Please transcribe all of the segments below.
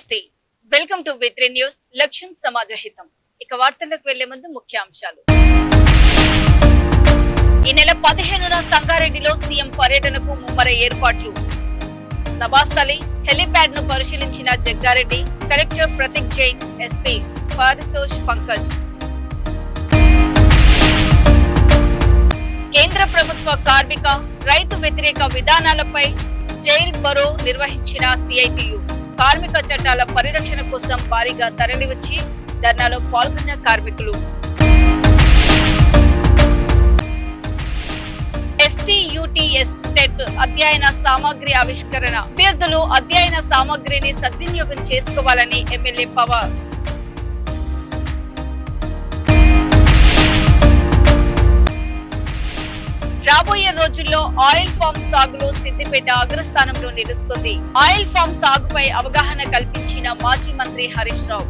నమస్తే welcome to వి3 news లక్ష్యం సమాజ హితం ఇక వార్తలకు వెళ్లే ముందు ముఖ్యాంశాలు ఈ నెల 15న సంగారెడ్డిలో సీఎం పర్యటనకు ముమ్మర ఏర్పాట్లు సభాస్థలి హెలిప్యాడ్ ను పరిశీలించిన జగ్గారెడ్డి కలెక్టర్ ప్రతీక్ జైన్ ఎస్పీ పారితోష్ పంకజ్ కేంద్ర ప్రభుత్వ కార్మిక రైతు వ్యతిరేక విధానాలపై జైల్ బరో నిర్వహించిన సిఐటియు కార్మిక చట్టాల పరిరక్షణ కోసం భారీగా తరలివచ్చి ధర్నాలో పాల్గొన్న కార్మికులు ఎస్టీయూటీఎస్ టెట్ అధ్యయన సామగ్రి ఆవిష్కరణ అభ్యర్థులు అధ్యయన సామగ్రిని సద్వినియోగం చేసుకోవాలని ఎమ్మెల్యే పవర్ రాబోయే రోజుల్లో ఆయిల్ ఫామ్ సాగులో సిద్దిపేట అగ్రస్థానంలో నిలుస్తుంది ఆయిల్ ఫామ్ సాగుపై అవగాహన కల్పించిన మాజీ మంత్రి హరీష్ రావు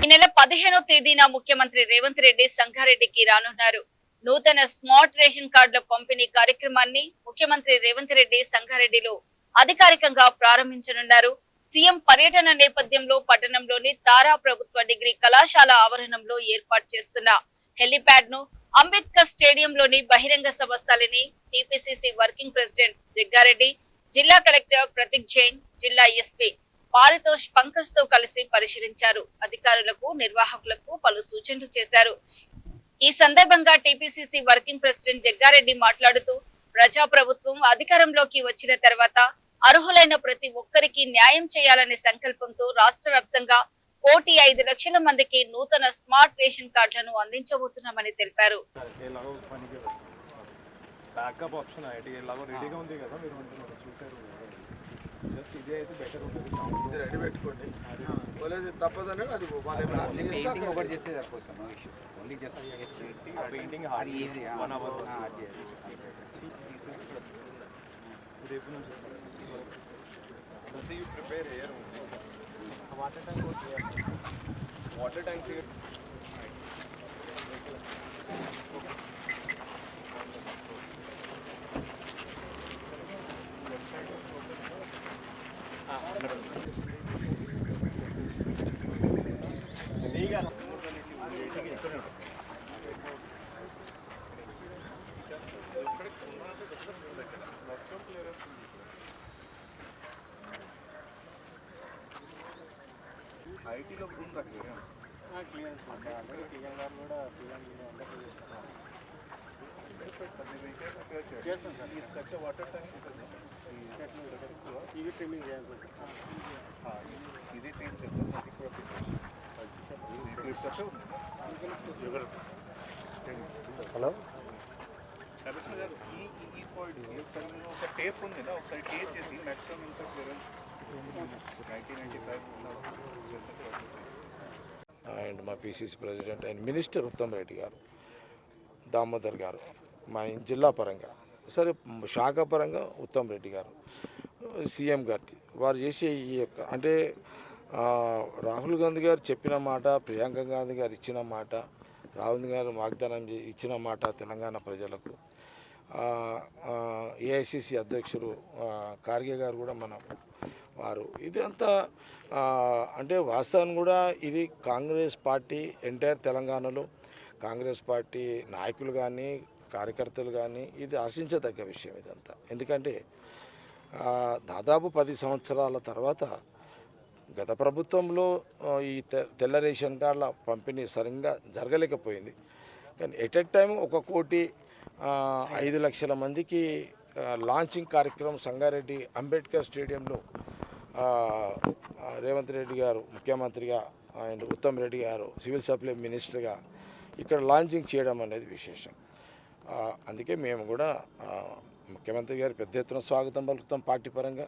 ఈ నెల 15వ తేదీన ముఖ్యమంత్రి రేవంత్ రెడ్డి సంగారెడ్డికి రానున్నారు నూతన స్మార్ట్ రేషన్ కార్డుల పంపిణీ కార్యక్రమాన్ని ముఖ్యమంత్రి రేవంత్ రెడ్డి సంగారెడ్డిలో అధికారికంగా ప్రారంభించనున్నారు సీఎం పర్యటన నేపథ్యంలో పట్టణంలోని తారా ప్రభుత్వ డిగ్రీ కళాశాల ఆవరణంలో ఏర్పాటు చేస్తున్న హెలిప్యాడ్ ను అంబేద్కర్ స్టేడియంలోని బహిరంగ సభ స్థలిని టీపీసీసీ వర్కింగ్ ప్రెసిడెంట్ జగ్గారెడ్డి జిల్లా కలెక్టర్ ప్రతీక్ జైన్ జిల్లా ఎస్పీ పారితోష్ పంకజ్ తో కలిసి పరిశీలించారు అధికారులకు నిర్వాహకులకు పలు సూచనలు చేశారు ఈ సందర్భంగా టీపీసీసీ వర్కింగ్ ప్రెసిడెంట్ జగ్గారెడ్డి మాట్లాడుతూ ప్రజాప్రభుత్వం అధికారంలోకి వచ్చిన తర్వాత అర్హులైన ప్రతి ఒక్కరికి న్యాయం చేయాలనే సంకల్పంతో రాష్ట్ర వ్యాప్తంగా 1.5 లక్షల మందికి నూతన స్మార్ట్ రేషన్ కార్డులను అందించబోతున్నామని తెలిపారు బ్యాకప్ ఆప్షన్ ఎలాగో రెడీగా ఉంది కదా మీరు చూసారు జస్ట్ ఇదే అయితే బెటర్ ఉంటుంది ఇది రెడీ పెట్టుకోండి పోలేదు తప్పదని అది పెయింటింగ్ ఒకటి చేస్తే సరిపోతుంది ఓన్లీ జస్ట్ పెయింటింగ్ అది ఈజీ 1 అవర్ రేపు నుంచి you prepare here water tank ఐటీలో ఉందా క్లియరెన్స్ కూడా చేస్తాం సార్ ఈ స్ట్రక్చర్ వాటర్ ట్యాంక్ ఇవి ట్రిమ్మింగ్ చేయాలి ఇది ట్రిమ్ హలో కమిషనర్ గారు ఈ పాయింట్ ఒక టేప్ ఉంది కదా ఒకసారి టేప్ చేసి మ్యాక్సిమం ఇంకా క్లియరెన్స్ 1995 అండ్ మా PCC president and minister Uttam Reddy గారు దామోదర్ గారు మా జిల్లా పరంగా సరే శాఖ పరంగా ఉత్తమ్ రెడ్డి గారు సీఎం గారి వారు చేసే ఈ యొక్క అంటే రాహుల్ గాంధీ గారు చెప్పిన మాట ప్రియాంక గాంధీ గారు ఇచ్చిన మాట రాహుల్ గారు వాగ్దానం ఇచ్చిన మాట తెలంగాణ ప్రజలకు ఏఐసిసి అధ్యక్షుడు ఖార్గే గారు కూడా మనం వారు ఇది అంతా అంటే వాస్తవాన్ని కూడా ఇది కాంగ్రెస్ పార్టీ ఎంటైర్ తెలంగాణలో కాంగ్రెస్ పార్టీ నాయకులు కానీ కార్యకర్తలు కానీ ఇది ఆశించదగ్గ విషయం ఇదంతా ఎందుకంటే దాదాపు 10 సంవత్సరాల తర్వాత గత ప్రభుత్వంలో ఈ తెల్ల రేషన్ కార్డుల పంపిణీ సరిగ్గా జరగలేకపోయింది కానీ ఎట్ ఎ టైం 1,05,00,000 మందికి లాంచింగ్ కార్యక్రమం సంగారెడ్డి అంబేద్కర్ స్టేడియంలో రేవంత్ రెడ్డి గారు ముఖ్యమంత్రిగా అండ్ ఉత్తమ్ రెడ్డి గారు సివిల్ సప్లై మినిస్టర్గా ఇక్కడ లాంచింగ్ చేయడం అనేది విశేషం అందుకే మేము కూడా ముఖ్యమంత్రి గారు పెద్ద ఎత్తున స్వాగతం పలుకుతాం పార్టీ పరంగా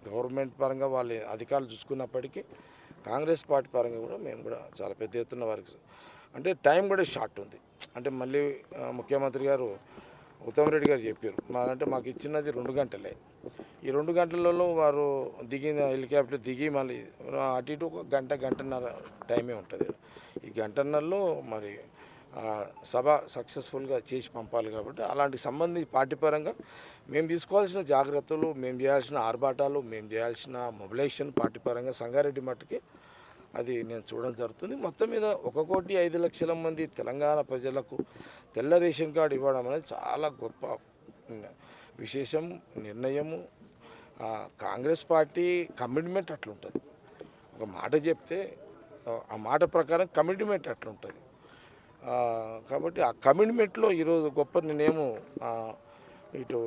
గవర్నమెంట్ పరంగా వాళ్ళ అధికారులు చూసుకున్నప్పటికీ కాంగ్రెస్ పార్టీ పరంగా కూడా మేము కూడా చాలా పెద్ద ఎత్తున వారికి అంటే టైం కూడా షార్ట్ ఉంది అంటే మళ్ళీ ముఖ్యమంత్రి గారు ఉత్తమ్ రెడ్డి గారు చెప్పారు అంటే మాకు ఇచ్చినది 2 గంటలే ఈ 2 గంటలలో వారు దిగిన హెలికాప్టర్ దిగి మళ్ళీ అటు ఇటు 1 గంట గంటన్నర టైమే ఉంటుంది ఈ గంటన్నరలో మరి సభ సక్సెస్ఫుల్గా చేసి పంపాలి. కాబట్టి అలాంటి సంబంధించి పార్టీ పరంగా మేము తీసుకోవాల్సిన జాగ్రత్తలు, మేము చేయాల్సిన ఆర్భాటాలు, మేము చేయాల్సిన మొబిలైజేషన్ పార్టీ పరంగా సంగారెడ్డి మట్టుకి అది నేను చూడడం జరుగుతుంది. మొత్తం మీద 1,05,00,000 మంది తెలంగాణ ప్రజలకు తెల్ల రేషన్ కార్డు ఇవ్వడం అనేది చాలా గొప్ప విశేషం, నిర్ణయము. కాంగ్రెస్ పార్టీ కమిట్మెంట్ అట్లుంటుంది. ఒక మాట చెప్తే ఆ మాట ప్రకారం కమిట్మెంట్ అట్లుంటుంది. కాబట్టి ఆ కమిట్మెంట్లో ఈరోజు గొప్ప నిర్ణయము ఇటు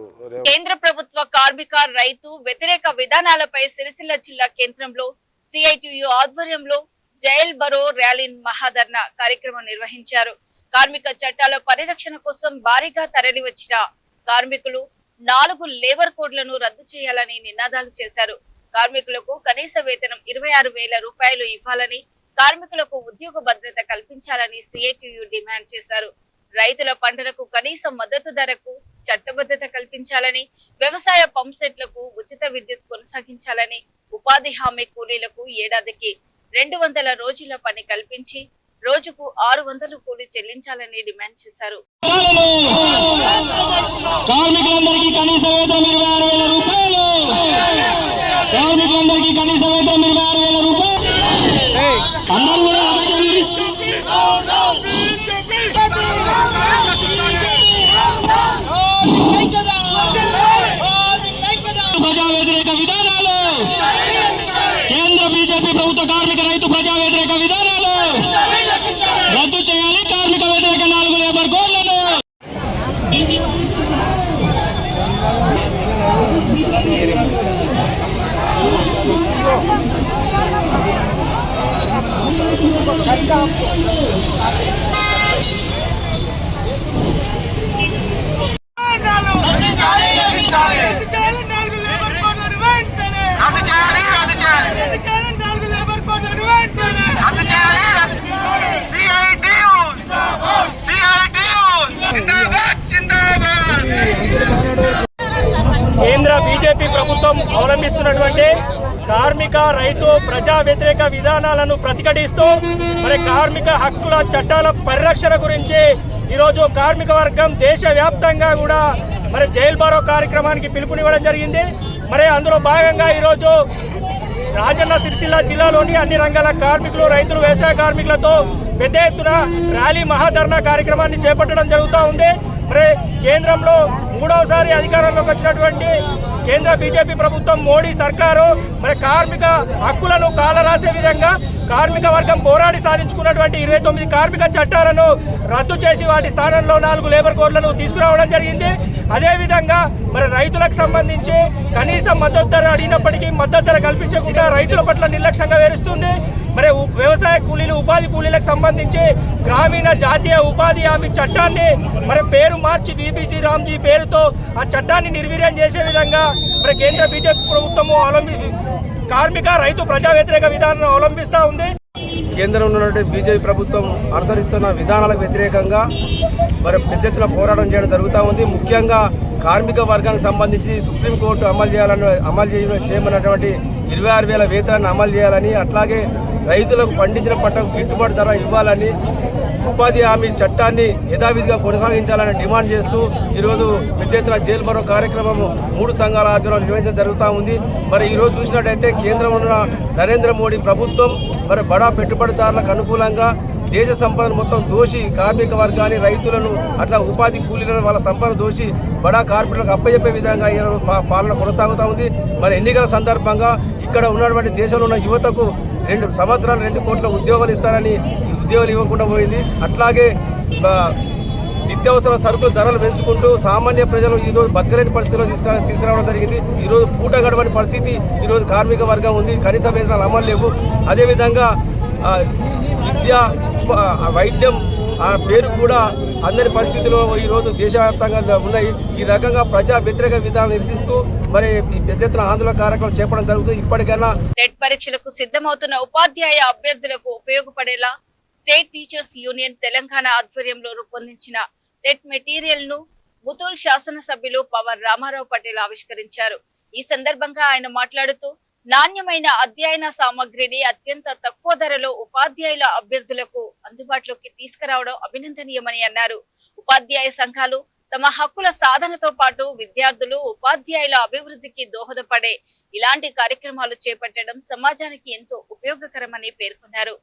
కేంద్ర ప్రభుత్వ కార్మిక రైతు వ్యతిరేక విధానాలపై సిరిసిల్ల జిల్లా కేంద్రంలో సిఐటియు ఆధ్వర్యంలో జైల్ బరో ర్యాలీ మహాధర్నా కార్యక్రమం నిర్వహించారు. కార్మిక చట్టాల పరిరక్షణ కోసం భారీగా తరలి వచ్చిన కార్మికులు 4 లేబర్ కోడ్లను రద్దు చేయాలని నినాదాలు చేశారు. కార్మికులకు కనీస వేతనం 26,000 రూపాయలు ఇవ్వాలని, కార్మికులకు ఉద్యోగ భద్రత కల్పించాలని సిఐటియు డిమాండ్ చేశారు. రైతుల పంటలకు కనీస మద్దతు ధరకు చట్టబద్ధత కల్పించాలని, వ్యవసాయ పంప్సెట్లకు ఉచిత విద్యుత్ కొనసాగించాలని, ఉపాధి హామీ కూలీలకు ఏడాదికి 200 రోజుల పని కల్పించి రోజుకు 600 కూలీ చెల్లించాలని డిమాండ్ చేశారు. కార్మికులందరికీ కనీస వేతనం 26,000 రూపాయలు. కార్మికులందరికీ కనీస వేతనం 26,000 రూపాయలు. అందరూ కూడా ప్రజా వ్యతిరేక విధానాలు, కేంద్ర బీజేపీ ప్రభుత్వ కార్మిక రైతు ప్రజా వ్యతిరేక విధానాలు రద్దు చేయాలి. కార్మిక వ్యతిరేక 4 లేబర్ కోడ్లను కేంద్ర బీజేపీ ప్రభుత్వం అవలంబిస్తున్నటువంటి కార్మిక రైతు ప్రజా వ్యతిరేక విధానాలను ప్రతిఘటిస్తూ మరి కార్మిక హక్కుల చట్టాల పరిరక్షణ గురించి ఈరోజు కార్మిక వర్గం దేశవ్యాప్తంగా కూడా మరి జైల్ బారో కార్యక్రమానికి పిలుపునివ్వడం జరిగింది. మరి అందులో భాగంగా ఈరోజు రాజన్న సిరిసిల్ల జిల్లాలోని అన్ని రంగాల కార్మికులు, రైతులు, వ్యవసాయ కార్మికులతో పెద్ద ఎత్తున ర్యాలీ మహాధర్నా కార్యక్రమాన్ని చేపట్టడం జరుగుతూ ఉంది. మరి కేంద్రంలో 3వసారి అధికారంలోకి వచ్చినటువంటి కేంద్ర బీజేపీ ప్రభుత్వం, మోడీ సర్కారు మరి కార్మిక హక్కులను కాలరాసే విధంగా కార్మిక వర్గం పోరాడి సాధించుకున్నటువంటి 29 కార్మిక చట్టాలను రద్దు చేసి వాటి స్థానంలో 4 లేబర్ కోడ్లను తీసుకురావడం జరిగింది. అదేవిధంగా మరి రైతులకు సంబంధించి కనీస మద్దతు ధర అడిగినప్పటికీ మద్దతు ధర కల్పించకుండా రైతుల పట్ల నిర్లక్ష్యంగా వేరుస్తుంది. మరి వ్యవసాయ కూలీలు, ఉపాధి కూలీలకు సంబంధించి గ్రామీణ జాతీయ ఉపాధి హామీ చట్టాన్ని మరి పేరు మార్చి వీబీజీ రామ్జీ పేరుతో ఆ చట్టాన్ని నిర్వీర్యం చేసే విధంగా మరి కేంద్ర బీజేపీ ప్రభుత్వము కార్మిక రైతు ప్రజా వ్యతిరేక విధానాన్ని అవలంబిస్తూ ఉంది. కేంద్రంలో ఉన్నటువంటి బీజేపీ ప్రభుత్వం అనుసరిస్తున్న విధానాలకు వ్యతిరేకంగా మరి పెద్ద ఎత్తున పోరాటం చేయడం జరుగుతూ ఉంది. ముఖ్యంగా కార్మిక వర్గానికి సంబంధించి సుప్రీంకోర్టు అమలు చేయమన్నటువంటి 26,000 వేతనాన్ని అమలు చేయాలని, అట్లాగే రైతులకు పండించిన పంటకు గిట్టుబాటు ధర ఇవ్వాలని, ఉపాధి హామీ చట్టాన్ని యథావిధిగా కొనసాగించాలని డిమాండ్ చేస్తూ ఈరోజు పెద్ద ఎత్తున జైల్ బరో కార్యక్రమం 3 సంఘాల ఆధ్వర్యంలో నిర్వహించడం జరుగుతూ ఉంది. మరి ఈరోజు చూసినట్టయితే కేంద్రంలో ఉన్న నరేంద్ర మోడీ ప్రభుత్వం మరి బడా పెట్టుబడిదారులకు అనుకూలంగా దేశ సంపదను మొత్తం దోషి కార్మిక వర్గాన్ని, రైతులను, అట్లా ఉపాధి కూలీలను వాళ్ళ సంపద దోషి బడా కార్మికులకు అప్పచెప్పే విధంగా పాలన కొనసాగుతూ ఉంది. మరి ఎన్నికల సందర్భంగా ఇక్కడ ఉన్నటువంటి దేశంలో ఉన్న యువతకు 2 సంవత్సరాలు 2 కోట్ల ఉద్యోగాలు ఇస్తారని ఉద్యోగాలు ఇవ్వకుండా పోయింది. అట్లాగే నిత్యావసర సరుకుల ధరలు పెంచుకుంటూ సామాన్య ప్రజలు ఈరోజు బతకలేని పరిస్థితిలో తీసుకురావడం జరిగింది. ఈరోజు పూట గడవని పరిస్థితి ఈరోజు కార్మిక వర్గం ఉంది. కనీస వేతనాలు అమలు లేవు. అదేవిధంగా విద్య, వైద్యం పేరు కూడా అందరి పరిస్థితుల్లో ఈరోజు దేశవ్యాప్తంగా ఉన్నాయి. ఈ రకంగా ప్రజా వ్యతిరేక విధానం నిరసిస్తూ మరి పెద్ద ఎత్తున ఆందోళన కార్యక్రమం చేపట్టడం జరుగుతుంది. ఇప్పటికైనా టెట్ పరీక్షలకు సిద్ధమవుతున్న ఉపాధ్యాయ అభ్యర్థులకు ఉపయోగపడేలా స్టేట్ టీచర్స్ యూనియన్ తెలంగాణ ఆధ్వర్యంలో రూపొందించిన టెట్ మెటీరియల్ ను ముతూల్ శాసనసభ్యులు పవన్ రామారావు పటేల్ ఆవిష్కరించారు. ఈ సందర్భంగా ఆయన మాట్లాడుతూ నాణ్యమైన అధ్యయన సామగ్రిని అత్యంత తక్కువ ధరలో ఉపాధ్యాయుల అభ్యర్థులకు అందుబాటులోకి తీసుకురావడం అభినందనీయమని అన్నారు. ఉపాధ్యాయ సంఘాలు తమ హక్కుల సాధనతో పాటు విద్యార్థులు ఉపాధ్యాయుల అభివృద్ధికి దోహదపడే ఇలాంటి కార్యక్రమాలు చేపట్టడం సమాజానికి ఎంతో ఉపయోగకరమని పేర్కొన్నారు.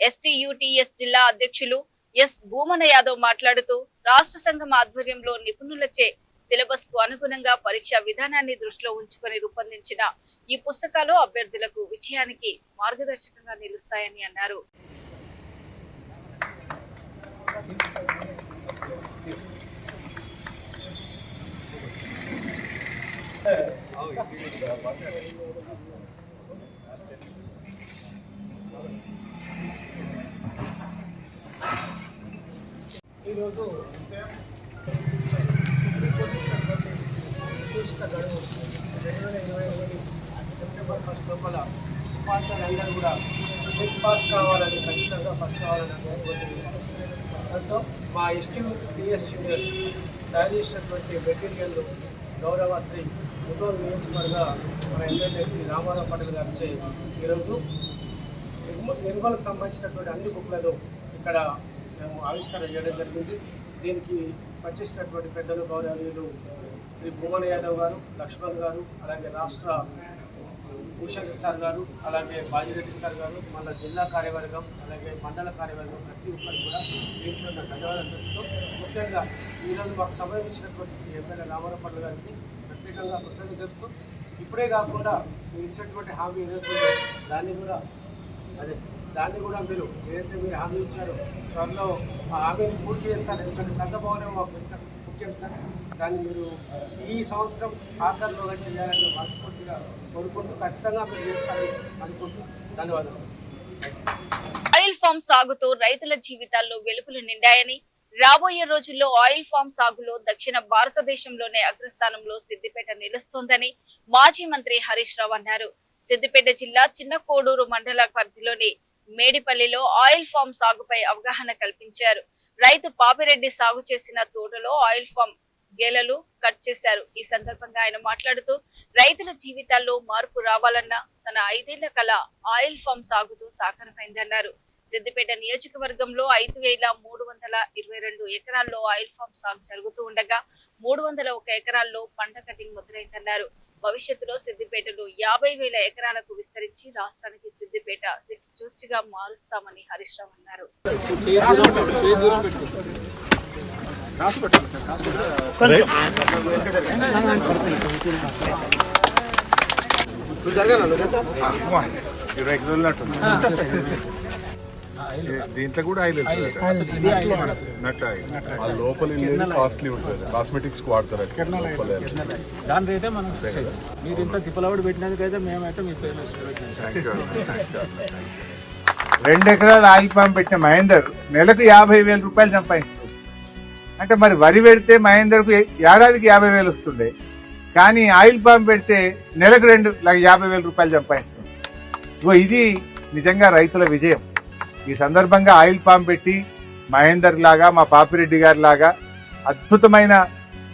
ఎస్టీయూటీఎస్ జిల్లా అధ్యక్షులు ఎస్ భూమన యాదవ్ మాట్లాడుతూ రాష్ట్ర సంఘం ఆధ్వర్యంలో నిపుణులచే సిలబస్ కు అనుగుణంగా పరీక్షా విధానాన్ని దృష్టిలో ఉంచుకొని రూపొందించిన ఈ పుస్తకాలు అభ్యర్థులకు విజయానికి మార్గదర్శకంగా నిలుస్తాయని అన్నారు. ఈరోజు గడువు 2020 సెప్టెంబర్ 1 లోపల ఉపాధ్యాయులందరూ కూడా టెట్ పాస్ కావాలని, ఖచ్చితంగా ఫస్ట్ కావాలని అనుకుంటుంది. దాంతో మా ఎస్టీయూటీఎస్ యూనియన్ తయారు చేసినటువంటి మెటీరియల్ గౌరవ శ్రీ ముదోల్ నియోజకవర్గ మన ఎమ్మెల్యే శ్రీ రామారావు పటేల్ గారిచే ఈరోజు నిర్మలకు సంబంధించినటువంటి అన్ని బుక్లను ఇక్కడ మేము ఆవిష్కరణ చేయడం జరిగింది. దీనికి పనిచేసినటువంటి పెద్దలు గౌరవనీయులు శ్రీ భూమన యాదవ్ గారు, లక్ష్మణ్ గారు, అలాగే రాష్ట్ర భూషణ్ సార్ గారు, అలాగే బాజిరెడ్డి సార్ గారు, మన జిల్లా కార్యవర్గం, అలాగే మండల కార్యవర్గం, ప్రతి ఒక్కరు కూడా దీంట్లో నా ధన్యవాదాలు తెలుపుతూ, ముఖ్యంగా ఈరోజు మాకు సమయం ఇచ్చినటువంటి శ్రీ ఎమ్మెల్యే రామారావు పటేల్ గారికి ప్రత్యేకంగా కృతజ్ఞతలు తెలుపుతూ, ఇప్పుడే కాకుండా మీరు ఇచ్చినటువంటి హామీ ఏదైతే దాన్ని కూడా మీరు ఏదైతే మీరు హామీ ఇచ్చారో త్వరలో ఆ హామీని పూర్తి చేస్తారు. ఎందుకంటే సంఘ భవనం మాకు ఎంత ముఖ్యం సార్, దాన్ని మీరు ఈ సంవత్సరం ఆఖరిలోగా చేయాలని మనస్ఫూర్తిగా కోరుకుంటూ ఖచ్చితంగా మీరు చేస్తారని అనుకుంటూ ధన్యవాదాలు. ఆయిల్ ఫామ్ సాగుతో రైతుల జీవితాల్లో వెలుగులు నిండాయని, రాబోయే రోజుల్లో ఆయిల్ ఫామ్ సాగులో దక్షిణ భారతదేశంలోనే అగ్రస్థానంలో సిద్దిపేట నిలుస్తోందని మాజీ మంత్రి హరీష్ రావు అన్నారు. సిద్దిపేట జిల్లా చిన్న కోడూరు మండల పరిధిలోని మేడిపల్లిలో ఆయిల్ ఫామ్ సాగుపై అవగాహన కల్పించారు. రైతు పాపిరెడ్డి సాగు చేసిన తోటలో ఆయిల్ ఫామ్ గేలలు కట్ చేశారు. ఈ సందర్భంగా ఆయన మాట్లాడుతూ రైతుల జీవితాల్లో మార్పు రావాలన్న తన 5 ఏళ్ల కల ఆయిల్ ఫామ్ సాగుతూ సాకారమైందన్నారు. సిద్దిపేట నియోజకవర్గంలో 5,322 ఎకరాల్లో ఆయిల్ ఫామ్ సాగు జరుగుతూ ఉండగా 301 ఎకరాల్లో పంట కటింగ్ మొదలైందన్నారు. భవిష్యత్తులో సిద్దిపేటలో 50,000 ఎకరాలకు విస్తరించి రాష్ట్రానికి సిద్దిపేట దిక్సూచిగా మారుస్తామని హరీష్ రావు అన్నారు. దీంట్లో కూడా ఆయిల్ నట్ ఆయిల్ లోపల కాస్ట్లీ ఉంటుంది, కాస్మెటిక్స్ వాడతారు. దాని రేటే మనం మీరు ఇంత తిప్పలవాడు పెట్టినందుకైతే మేమైతే మీ 2 ఎకరాల ఆయిల్ పాంప్ పెట్టిన మహేందర్ నెలకు 50,000 రూపాయలు సంపాదిస్తుంది. అంటే మరి వరి పెడితే మహేందర్కు ఏడాదికి 50,000 వస్తుండే, కానీ ఆయిల్ పాంప్ పెడితే నెలకు 2,50,000 రూపాయలు సంపాదిస్తుంది. ఇది నిజంగా రైతుల విజయం. ఈ సందర్భంగా ఆయిల్ పాంప్ పెట్టి మహేందర్ లాగా, మా పాపిరెడ్డి గారి లాగా అద్భుతమైన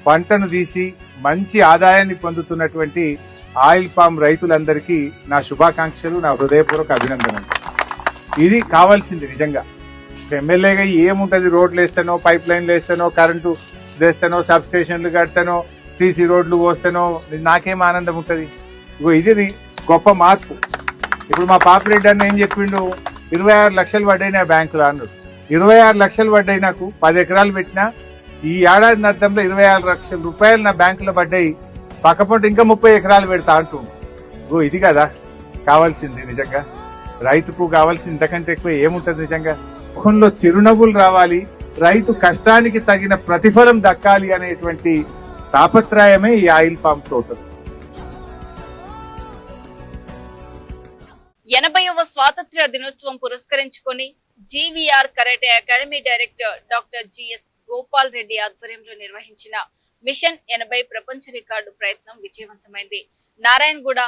పంటను తీసి మంచి ఆదాయాన్ని పొందుతున్నటువంటి ఆయిల్ పాంప్ రైతులందరికీ నా శుభాకాంక్షలు, నా హృదయపూర్వక అభినందనలు. ఇది కావాల్సింది నిజంగా. ఎమ్మెల్యేగా ఏముంటది, రోడ్లు వేస్తానో, పైప్ లైన్లు వేస్తానో, కరెంటు వేస్తానో, సబ్ స్టేషన్లు కడతానో, సీసీ రోడ్లు పోస్తానో, నాకేం ఆనందం ఉంటుంది. ఇది గొప్ప మార్పు. ఇప్పుడు మా పాపిరెడ్డి అన్న ఏం చెప్పిండు, 26 లక్షలు పడ్డాయి బ్యాంకులో అన్నాడు. 26 లక్షలు పడ్డాయి, నాకు 10 ఎకరాలు పెట్టినా ఈ ఏడాది అర్థంలో 26 లక్షల రూపాయలు నా బ్యాంకులో పడ్డాయి, పక్కపొంట ఇంకా 30 ఎకరాలు పెడతా అంటుండు. ఇది కదా కావాల్సింది. నిజంగా రైతుకు కావాల్సింది ఇంతకంటే ఎక్కువ ఏముంటది. నిజంగా ముఖంలో చిరునవ్వులు రావాలి, రైతు కష్టానికి తగిన ప్రతిఫలం దక్కాలి అనేటువంటి తాపత్రయమే ఈ ఆయిల్ పామ్ తోటలు. 80వ స్వాతంత్ర్య దినోత్సవం పురస్కరించుకొని GVR karate academy director doctor GS Gopal Reddy ఆధ్వర్యంలో నిర్వహించిన మిషన్ 80 ప్రపంచ రికార్డు ప్రయత్నం విజయవంతమైంది. నారాయణగూడ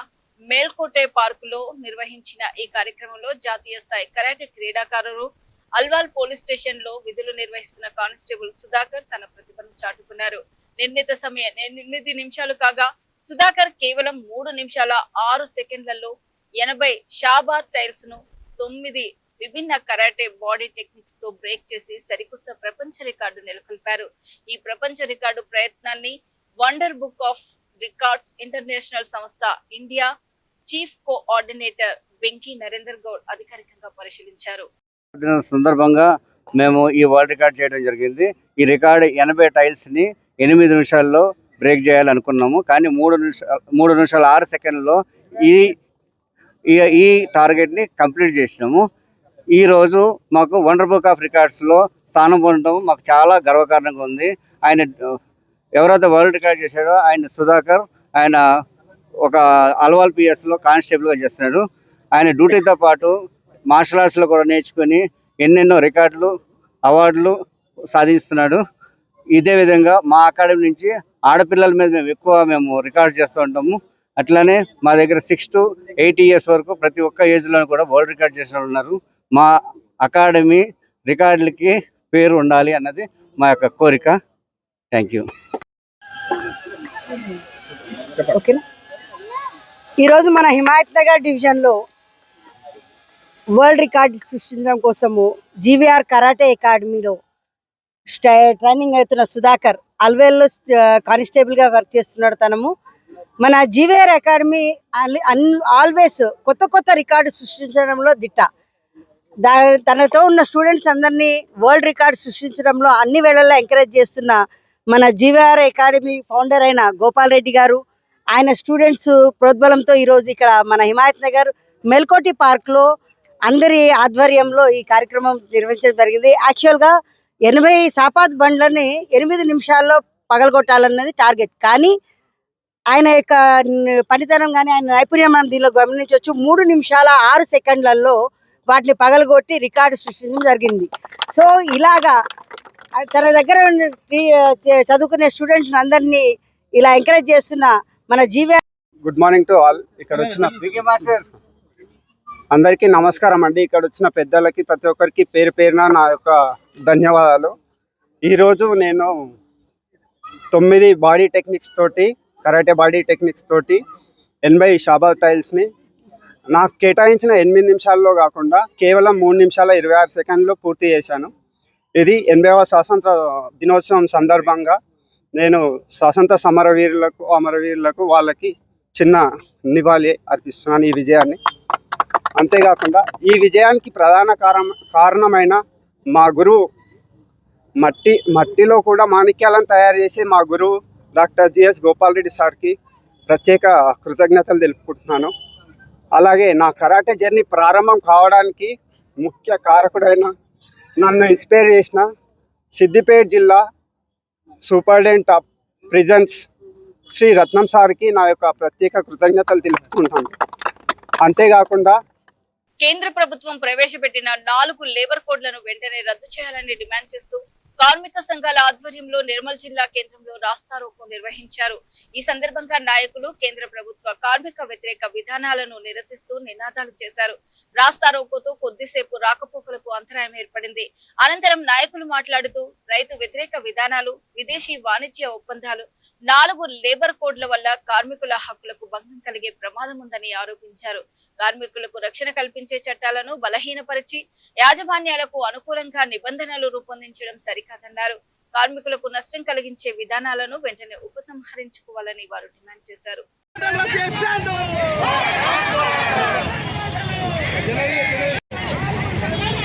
మేల్కోటే పార్కులో నిర్వహించిన ఈ కార్యక్రమంలో జాతీయ స్థాయి కరాటే క్రీడాకారులు, అల్వాల్ పోలీస్ స్టేషన్ లో విధులు నిర్వహిస్తున్న కానిస్టేబుల్ సుధాకర్ తన ప్రతిభను చాటుకున్నారు. నిర్ణీత సమయం 8 నిమిషాలు కాగా సుధాకర్ కేవలం 3 నిమిషాల 6 సెకండ్లలో 80 షాబాద్ టైల్స్ ను 9 విభిన్న కరాటే బాడీ టెక్నిక్స్ తో బ్రేక్ చేసి సరికొత్త ప్రపంచ రికార్డు నెలకొల్పారు. ఈ ప్రపంచ రికార్డు ప్రయత్నాన్ని wonder book of records international సంస్థ India chief coordinator Venky Narender Goud అధికారికంగా పరిశీలించారు. సందర్భంగా మేము ఈ వరల్డ్ రికార్డ్ చేయడం జరిగింది. ఈ రికార్డు 80 టైల్స్ ని 8 నిమిషాల్లో బ్రేక్ చేయాలనుకున్నాము. కానీ 3 నిమిషాల 6 సెకండ్లో ఈ టార్గెట్ ని కంప్లీట్ చేసినాము. ఈ రోజు మాకు వండర్ బుక్ ఆఫ్ రికార్డ్స్ లో స్థానం పొందడం మాకు చాలా గర్వకారణంగా ఉంది. ఆయన ఎవరైతే వరల్డ్ రికార్డ్ చేశాడో ఆయన సుధాకర్, ఆయన ఒక అల్వాల్ పిఎస్ లో కానిస్టేబుల్ గా చేస్తున్నాడు. ఆయన డ్యూటీతో పాటు మార్షల్ ఆర్ట్స్ లో కూడా నేర్చుకుని ఎన్నెన్నో రికార్డులు, అవార్డులు సాధిస్తున్నాడు. ఇదే విధంగా మా అకాడమీ నుంచి ఆడపిల్లల మీద మేము రికార్డ్ చేస్తూ ఉంటాము. అట్లానే మా దగ్గర 6 to 8 years వరకు ప్రతి ఒక్క ఏజ్ లో కూడా వరల్డ్ రికార్డ్ చేసిన వాళ్ళు ఉన్నారు. మా అకాడమీ రికార్డులకి పేరు ఉండాలి అన్నది మా యొక్క కోరిక. Thank you. ఓకేనా. ఈరోజు మన హిమాయత్ నగర్ డివిజన్లో వరల్డ్ రికార్డు సృష్టించడం కోసము జీవీఆర్ కరాటే అకాడమీలో ట్రైనింగ్ అవుతున్న సుధాకర్ అల్వేల్లో కానిస్టేబుల్గా వర్క్ చేస్తున్నాడు. మన జీవీఆర్ అకాడమీ ఆల్వేస్ కొత్త రికార్డు సృష్టించడంలో దిట్ట. తనతో ఉన్న స్టూడెంట్స్ అందరినీ వరల్డ్ రికార్డు సృష్టించడంలో అన్ని వేళల్లో ఎంకరేజ్ చేస్తున్న మన జీవీఆర్ అకాడమీ ఫౌండర్ అయిన గోపాల్ రెడ్డి గారు, ఆయన స్టూడెంట్స్ ప్రోద్బలంతో ఈరోజు ఇక్కడ మన హిమాయత్ నగర్ మెల్కోటి పార్క్లో అందరి ఆధ్వర్యంలో ఈ కార్యక్రమం నిర్వహించడం జరిగింది. యాక్చువల్గా 80 సాపాత్ బండ్లని 8 నిమిషాల్లో పగలగొట్టాలన్నది టార్గెట్. కానీ ఆయన యొక్క పనితనం కానీ ఆయన నైపుణ్యం మనం దీనిలో గమనించవచ్చు. 3 నిమిషాల 6 సెకండ్లలో వాటిని పగలగొట్టి రికార్డు సృష్టించడం జరిగింది. సో ఇలాగా తన దగ్గర చదువుకునే స్టూడెంట్స్ అందరినీ ఇలా ఎంకరేజ్ చేస్తున్న మన GVR. Good morning to all. ఇక్కడ వచ్చిన అందరికీ నమస్కారం అండి. ఇక్కడ వచ్చిన పెద్దలకి ప్రతి ఒక్కరికి పేరు పేరున నా యొక్క ధన్యవాదాలు. ఈరోజు నేను 9 బాడీ టెక్నిక్స్ తోటి, కరాటే బాడీ టెక్నిక్స్ తోటి 80 షాబాద్ టైల్స్ని నాకు కేటాయించిన 8 నిమిషాల్లో కాకుండా కేవలం 3 నిమిషాల 26 సెకండ్లు పూర్తి చేశాను. ఇది 80వ స్వాతంత్ర దినోత్సవం సందర్భంగా నేను స్వాతంత్ర అమరవీరులకు వాళ్ళకి చిన్న నివాళి అర్పిస్తున్నాను ఈ విజయాన్ని. అంతేకాకుండా ఈ విజయానికి ప్రధాన కారణమైన మా గురువు, మట్టిలో కూడా మాణిక్యాలను తయారు చేసే మా గురువు డాక్టర్ జిఎస్ గోపాల్ రెడ్డి సార్కి ప్రత్యేక కృతజ్ఞతలు తెలుపుకుంటున్నాను. అలాగే నా కరాటే జర్నీ ప్రారంభం కావడానికి ముఖ్య కారకుడైన, నన్ను ఇన్స్పైర్ చేసిన సిద్దిపేట జిల్లా సూపరింటెండెంట్ ఆఫ్ ప్రిజన్స్ శ్రీ రత్నం సార్కి నా యొక్క ప్రత్యేక కృతజ్ఞతలు తెలుపుకుంటాను. అంతేకాకుండా కేంద్ర ప్రభుత్వం ప్రవేశపెట్టిన 4 లేబర్ కోడ్లను వెంటనే రద్దు చేయాలని డిమాండ్ చేస్తూ కార్మిక సంఘాల ఆధ్వర్యంలో నిర్మల్ జిల్లా కేంద్రంలో రాస్తారోకో నిర్వహించారు. ఈ సందర్భంగా నాయకులు కేంద్ర ప్రభుత్వ కార్మిక వ్యతిరేక విధానాలను నిరసిస్తూ నినాదాలు చేశారు. రాస్తారోకోతో కొద్దిసేపు రాకపోకలకు అంతరాయం ఏర్పడింది. అనంతరం నాయకులు మాట్లాడుతూ రైతు వ్యతిరేక విధానాలు, విదేశీ వాణిజ్య ఒప్పందాలు, 4 లేబర్ కోడ్ల వల్ల కార్మికుల హక్కులకు భంగం కలిగే ప్రమాదం ఉందని ఆరోపించారు. కార్మికులకు రక్షణ కల్పించే చట్టాలను బలహీనపరిచి యాజమాన్యాలకు అనుకూలంగా నిబంధనలు రూపొందించడం సరికాదన్నారు. కార్మికులకు నష్టం కలిగించే విధానాలను వెంటనే ఉపసంహరించుకోవాలని వారు డిమాండ్ చేశారు.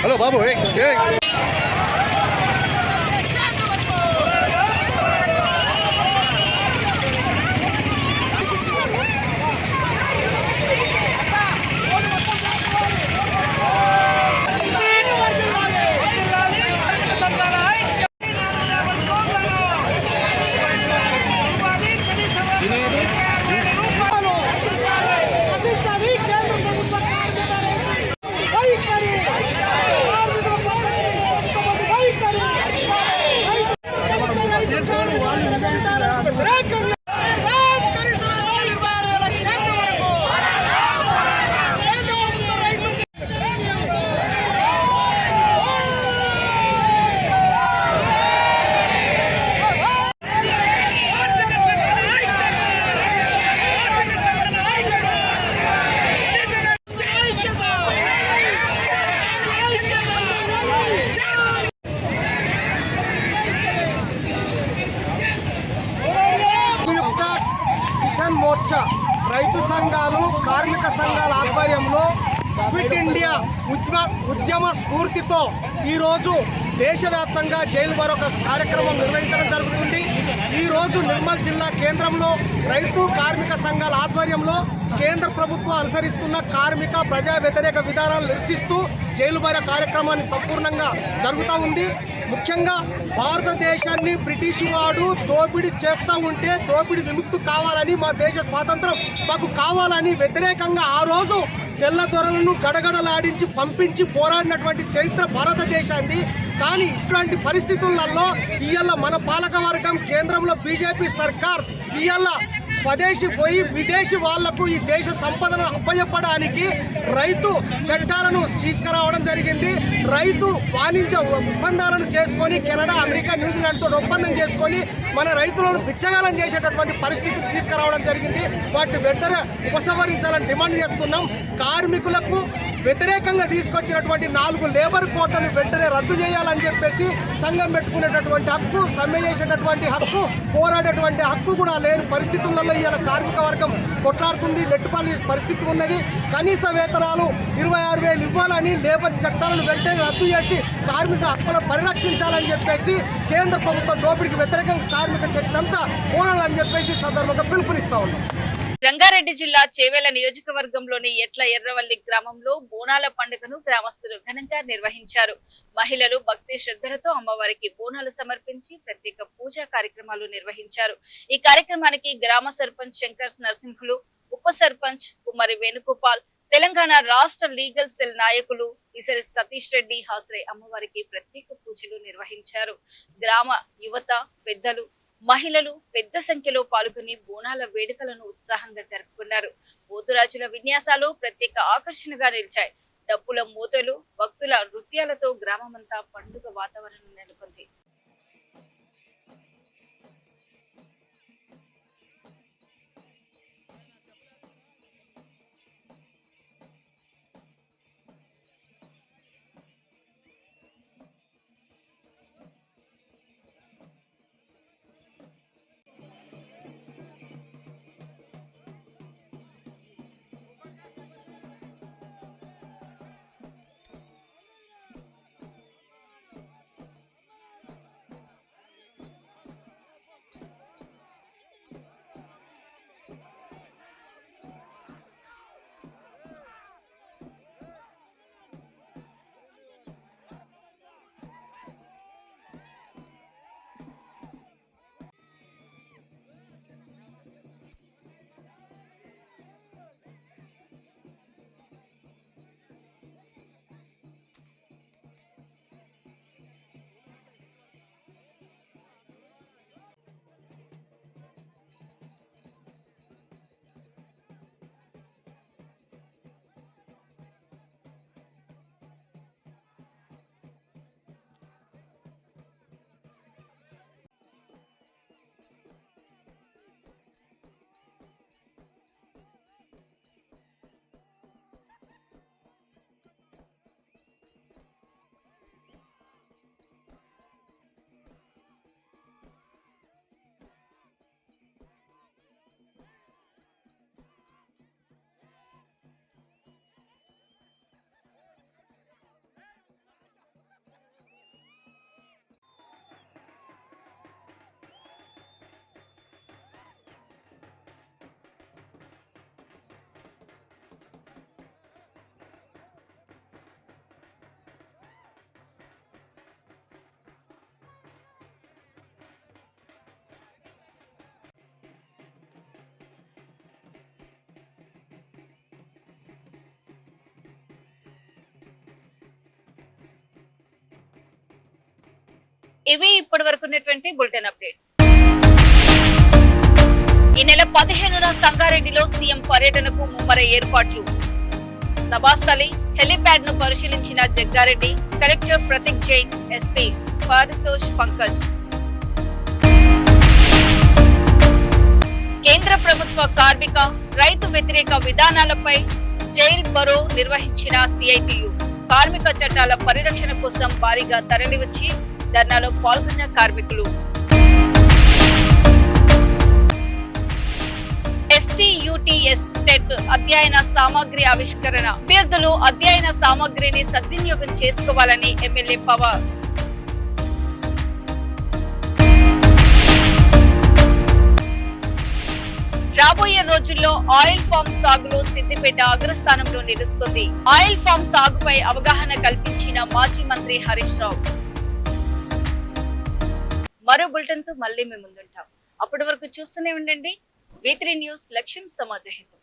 హలో బాబు. క్విట్ ఇండియా ఉద్యమ స్ఫూర్తితో ఈరోజు దేశవ్యాప్తంగా జైలు మరొక కార్యక్రమం నిర్వహించడం జరుగుతుంది. ఈరోజు నిర్మల్ జిల్లా కేంద్రంలో రైతు కార్మిక సంఘాల ఆధ్వర్యంలో కేంద్ర ప్రభుత్వం అనుసరిస్తున్న కార్మిక ప్రజా వ్యతిరేక విధానాలు నిరసిస్తూ జైలు మరో కార్యక్రమాన్ని సంపూర్ణంగా జరుగుతూ ఉంది. ముఖ్యంగా భారతదేశాన్ని బ్రిటిష్ వాడు దోపిడీ చేస్తూ ఉంటే దోపిడీ విముక్తి కావాలని, మా దేశ స్వాతంత్రం మాకు కావాలని వ్యతిరేకంగా ఆ రోజు తెల్ల దొరలను గడగడలాడించి పంపించి పోరాడినటువంటి చరిత్ర భారతదేశాన్ని. కానీ ఇట్లాంటి పరిస్థితులలో ఇవాళ మన పాలక వర్గం కేంద్రంలో బీజేపీ సర్కార్ ఇవాళ స్వదేశీ పోయి విదేశీ వాళ్లకు ఈ దేశ సంపదను అప్పచెప్పడానికి రైతు చట్టాలను తీసుకురావడం జరిగింది. రైతు వాణిజ్య ఒప్పందాలను చేసుకొని కెనడా, అమెరికా, న్యూజిలాండ్తో ఒప్పందం చేసుకొని మన రైతులను బిచ్చగాలం చేసేటటువంటి పరిస్థితి తీసుకురావడం జరిగింది. వాటిని వెంటనే ఉపసంహరించాలని డిమాండ్ చేస్తున్నాం. కార్మికులకు వ్యతిరేకంగా తీసుకొచ్చినటువంటి 4 లేబర్ కోట్లను వెంటనే రద్దు చేయాలని చెప్పేసి సంఘం పెట్టుకునేటటువంటి హక్కు, సమ్మె చేసేటటువంటి హక్కు, పోరాడేటువంటి హక్కు కూడా లేని పరిస్థితులలో ఇవాళ కార్మిక వర్గం కొట్లాడుతుంది. నెట్టుపల్లి పరిస్థితి ఉన్నది. కనీస వేతనాలు 26,000 ఇవ్వాలని, లేబర్ చట్టాలను వెంటనే రద్దు చేసి కార్మిక హక్కులను పరిరక్షించాలని చెప్పేసి కేంద్ర ప్రభుత్వం దోపిడీకి వ్యతిరేకంగా కార్మిక చట్టంతా పోరాడాలని చెప్పేసి సందర్భంగా పిలుపునిస్తా ఉన్నాం. రంగారెడ్డి జిల్లా చేవెళ్ల నియోజకవర్గంలోని ఎట్ల ఎర్రవల్లి గ్రామంలో బోనాల పండుగను గ్రామస్తులు ఘనంగా నిర్వహించారు. మహిళలు భక్తి శ్రద్ధలతో అమ్మవారికి బోనాలు సమర్పించి ప్రత్యేక పూజా కార్యక్రమాలు నిర్వహించారు. ఈ కార్యక్రమానికి గ్రామ సర్పంచ్ శంకర్ నరసింహులు, ఉప సర్పంచ్ కుమారి వేణుగోపాల్, తెలంగాణ రాష్ట్ర లీగల్ సెల్ నాయకులు ఇసరి సతీష్ రెడ్డి హాజరై అమ్మవారికి ప్రత్యేక పూజలు నిర్వహించారు. గ్రామ యువత, పెద్దలు, మహిళలు పెద్ద సంఖ్యలో పాల్గొని బోనాల వేడుకలను ఉత్సాహంగా జరుపుకున్నారు. పోతురాజుల విన్యాసాలు ప్రత్యేక ఆకర్షణగా నిలిచాయి. డప్పుల మూతలు, భక్తుల నృత్యాలతో గ్రామమంతా పండుగ వాతావరణం నెలకొంది. ఇవి ఇప్పటి వరకు ఉన్నటువంటి బులెటిన్ అప్డేట్స్. ఈ నెల 15న సంగారెడ్డిలో సీఎం పర్యటనకు ముమ్మర ఏర్పాట్లు. సభాస్థలి, హెలిప్యాడ్ ను పరిశీలించిన జగ్గారెడ్డి, కలెక్టర్ ప్రతీక్ జైన్, ఎస్పీ పారితోష్ పంకజ్. కేంద్ర ప్రభుత్వ కార్మిక, రైతు వ్యతిరేక విధానాలపై జైల్ బరో నిర్వహించిన సిఐటియు. కార్మిక చట్టాల పరిరక్షణ కోసం భారీగా తరలివచ్చి ధర్నాలో పాల్గొన్న కార్మికులు. STUTS టెట్ అధ్యయన సామాగ్రి ఆవిష్కరణ. అభ్యర్థులు అధ్యయన సామాగ్రిని సద్వినియోగం చేసుకోవాలని ఎమ్మెల్యే పవర్. రాబోయే రోజుల్లో ఆయిల్ ఫామ్ సాగులో సిద్దిపేట అగ్రస్థానంలో నిలుస్తుంది. ఆయిల్ ఫామ్ సాగుపై అవగాహన కల్పించిన మాజీ మంత్రి హరీష్ రావు. మరో బులెటిన్ తో మళ్ళీ మేము ముందుంటాం. అప్పటి వరకు చూస్తూనే ఉండండి V3 న్యూస్. లక్ష్యం సమాజ హితం.